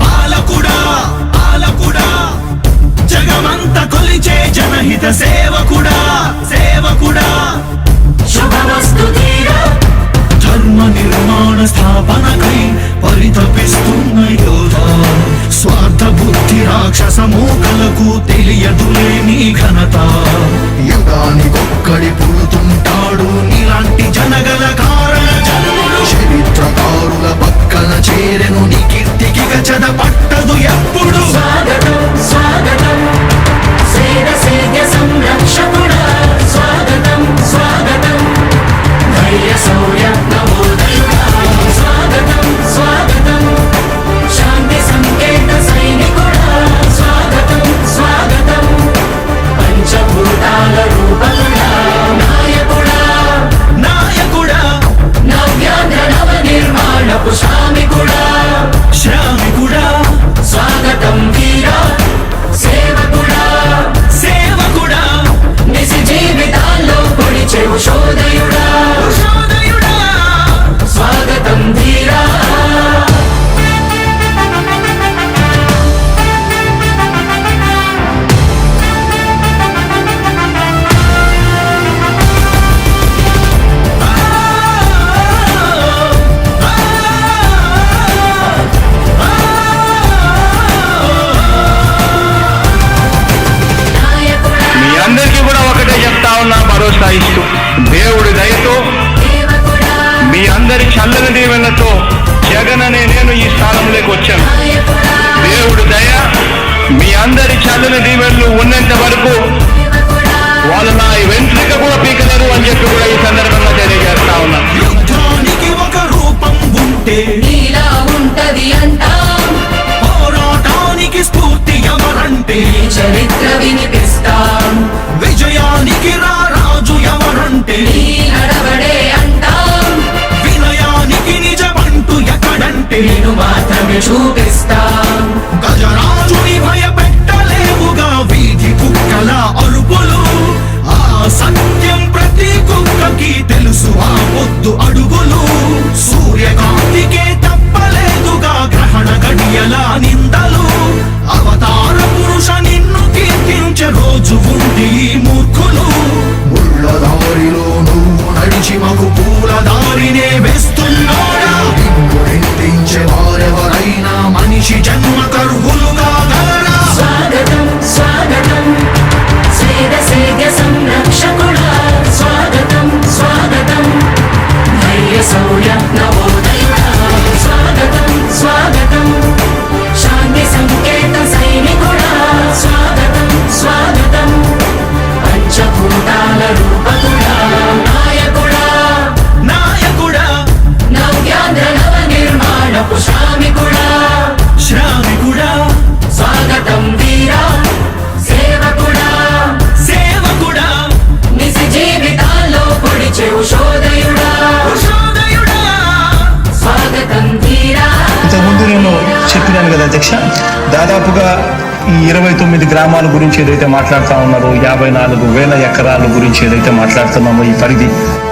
పాలకుడా పాలకుడా జగమంత కొలిచే జనహిత సేవకుడా సేవకుడా శుభమస్తు ధీరా ధర్మ నిర్మాణ స్థాపనకై పరితపిస్తున్న యోధ స్వార్థ బుద్ధి రాక్షస మూకలకు తెలియదులే నీ ఘనత యుగానికొక్కడి పుడుతుంటాడు నీలాంటి జనగల కారణ జన్ముడు చరిత్రకారుల పక్కన చేరెను నీ కీర్తికి గచద పట్టదు ఎప్పుడు స్వాగతం స్వాగతం సేన సేద్య సంరక్షకుడా స్వాగతం స్వాగతం ధైర్య శౌర్య నవోదయుడా స్వాగతం స్వాగతం శాంతి సంకేత సైనికుడా స్వాగతం స్వాగతం పంచభూతాల రూపకుడా నాయకుడా నాయకుడా నవ్యాంధ్ర నవ నిర్మాణపు శ్రామికుడా శ్రామికుడా స్వాగతం వీరా సేవకుడా సేవకుడా నిజ జీవితాల్లో పొడిచే ఉషోదయుడా ఉషోదయుడా స్వాగతం ధీరా నాయకుడా మీ అందరికీ కూడా ఒకటే చెప్తా ఉన్నా, భరోసా ఇస్తూ దేవుడి దయతో సేవకుడా మీ అందరి చల్లని దీవెనతో జగన్ అనే నేను ఈ స్థానంలోకి వచ్చాను. నాయకుడా దేవుడి దయ మీ అందరి చల్లని దీవెనలు ఉన్నంత వరకు సేవకుడా వాళ్ళు నా వెంట్రిక కూడా పీకలేరు అని చెప్పి కూడా ఈ సందర్భంగా తెలియజేస్తా ఉన్నాను. యుద్ధానికి ఒక రూపం ఉంటే నీలా ఉంటది అంటాం పోరాటానికి స్ఫూర్తి ఎవరంటే నీ చరిత్ర వినిపిస్తాం విజయానికి రారాజు ఎవరంటే నీ నడవడే అంటాం వినయానికి నిజమంటూ ఎక్కడంటే నేను మాత్రమే చూపిస్తాం గజరాజుని భయపెట్టలేవుగా వీధి కుక్కల అరుపులు ఆ సత్యం ప్రతి కుక్కకి తెలుసు ఆ పొద్దు అడుగులు సూర్యకాంతికే తప్పలేదుగా గ్రహణ గడియల నిందలు అవతార పురుష నిన్ను కీర్తించే రోజు ఉంది ఈ మూర్ఖులు ముళ్ళ దారిలో నువ్వు నడిచి మగు పూల దారినే వేస్తున్నాడా నిన్ను నిందించే వారెవరైనా మనిషి జన్మ కరువులుగా గలరా స్వాగతం స్వాగతం సేద సేద్య సంరక్షకుడా స్వాగతం స్వాగతం ధైర్య శౌర్య నవోదయుడా స్వాగతం స్వాగతం శాంతి సంకేత సైనికుడా స్వాగతం స్వాగతం పంచభూతాల రూపకుడా నాయకుడా నాయకుడా నవ్యాంధ్ర నవ నిర్మాణపు శ్రామికుడా శ్రామికుడా స్వాగతం వీరా సేవకుడా సేవకుడా నిజ జీవితాల్లో పొడిచే ఉషోదయుడా ఉషోదయుడా స్వాగతం ధీరా ఇంతకుముందు నేను చెప్పినాను కదా అధ్యక్ష, దాదాపుగా ఈ 29 గ్రామాల గురించి ఏదైతే మాట్లాడుతూ ఉన్నారో 54,000 ఎకరాల గురించి ఏదైతే మాట్లాడుతున్నామో ఈ పరిధి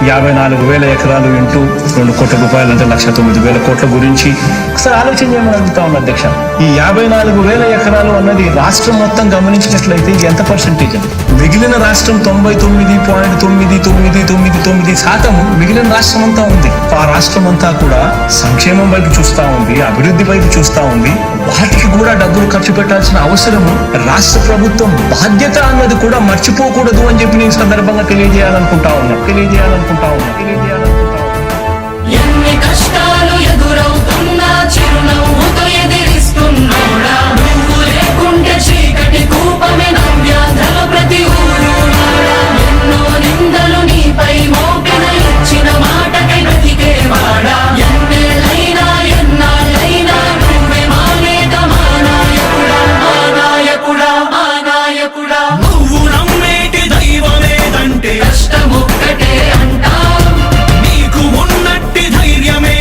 54,000 ఎకరాలు ఇంటూ 2 కోట్ల రూపాయలు అంటే 1,09,000 కోట్ల గురించి ఒకసారి ఆలోచన చేయమని అడుగుతా ఉన్నా అధ్యక్ష. ఈ 54,000 ఎకరాలు అన్నది రాష్ట్రం మొత్తం గమనించినట్లయితే ఇది ఎంత పర్సెంటేజ్ అండి? మిగిలిన రాష్ట్రం 99.9999% మిగిలిన రాష్ట్రం అంతా ఉంది. ఆ రాష్ట్రం అంతా కూడా సంక్షేమం వైపు చూస్తా ఉంది, అభివృద్ధి వైపు చూస్తా ఉంది. వాటికి కూడా డబ్బులు ఖర్చు పెట్టాల్సిన అవసరము రాష్ట్ర ప్రభుత్వం బాధ్యత అన్నది కూడా మర్చిపోకూడదు అని చెప్పి నేను సందర్భంగా తెలియజేయాలనుకుంటా ఉన్నా. ఎన్ని కష్టాలు ఎదురవుతున్నా చిరునవ్వుతో ఎదిరిస్తున్నోడా నువ్వు లేకుంటే చీకటి కూపమే నవ్యాంధ్రలో ప్రతి ఊరు నాడా. ఎన్నో నిందలు నీపై మోపిన ఇచ్చిన మాటకై బ్రతికేవాడా ఎన్నేళ్ళైనా ఎన్నాళ్ళైనా నువ్వే మా నేత మా నాయకుడా మా నాయకుడా మా నాయకుడా నువ్వు నమ్మేటి దైవమేదంటే కష్టమొక్కటే అంటాం నీకు ఉన్నట్టి ధైర్యమే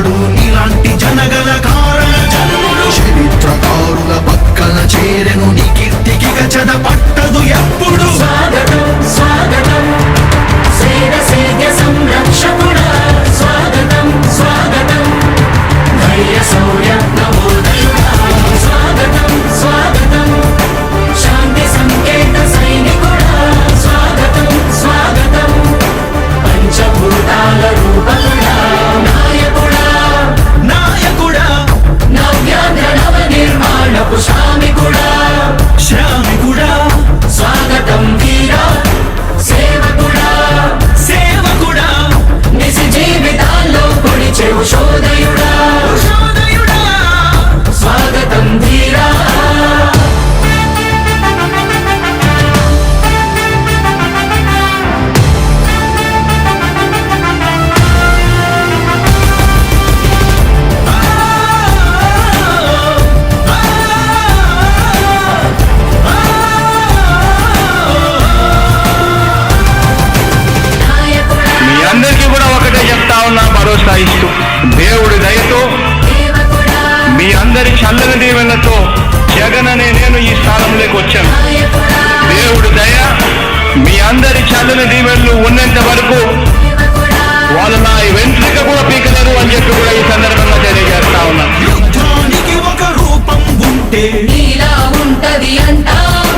నాడు నీలాంటి జనగల కారణ జన్ముడు చరిత్రకారుల పక్కన చేరెను నీ కీర్తికి గచద పట్టదు ఎప్పుడు స్వాగతం స్వాగతం సేన సేద్య సంరక్షకుడా స్వాగతం స్వాగతం ధైర్య శౌర్య నవోదయుడా స్వాగతం స్వాగతం శాంతి సంకేత సైనికుడా స్వాగతం స్వాగతం పంచభూతాల రూపకుడా నాయకుడా నాయకుడా నవ్యాంధ్ర నవ నిర్మాణపు శ్రామికుడా శ్రామికుడా స్వాగతం వీరా సేవకుడా సేవకుడా నిజ జీవితాల్లో పొడిచెవు శోదయుడా ఉషోదయుడా స్వాగతం ధీరా నాయకుడా మీ అందరికీ కూడా ఒకటే చెప్తా ఉన్నా భరోసా ఇస్తూ దేవుడి దయతో సేవకుడా మీ అందరి చల్లని దీవెనలతో జగన్ అనే నేను ఈ స్థానంలోకి వచ్చాను. నాయకుడా దేవుడి దయ మీ అందరి చల్లని దీవెనలు ఉన్నంత వరకు సేవకుడా వాళ్ళు నా వెంట్రిక కూడా పీకలేరు అని చెప్పి కూడా ఈ సందర్భంగా తెలియజేస్తా ఉన్నాను. యుద్ధానికి ఒక రూపం ఉంటే నీలా ఉంటది అంటాం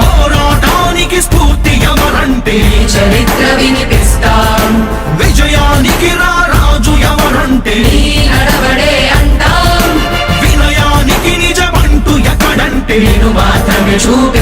పోరాటానికి స్ఫూర్తి ఎవరంటే ఈ చరిత్ర వినిపిస్తాం విజయానికి రాజు ఎవరంటే నీ నడవడే అంటాం వినయానికి నిజమంటూ ఎక్కడంటే నేను మాత్రమే చూపు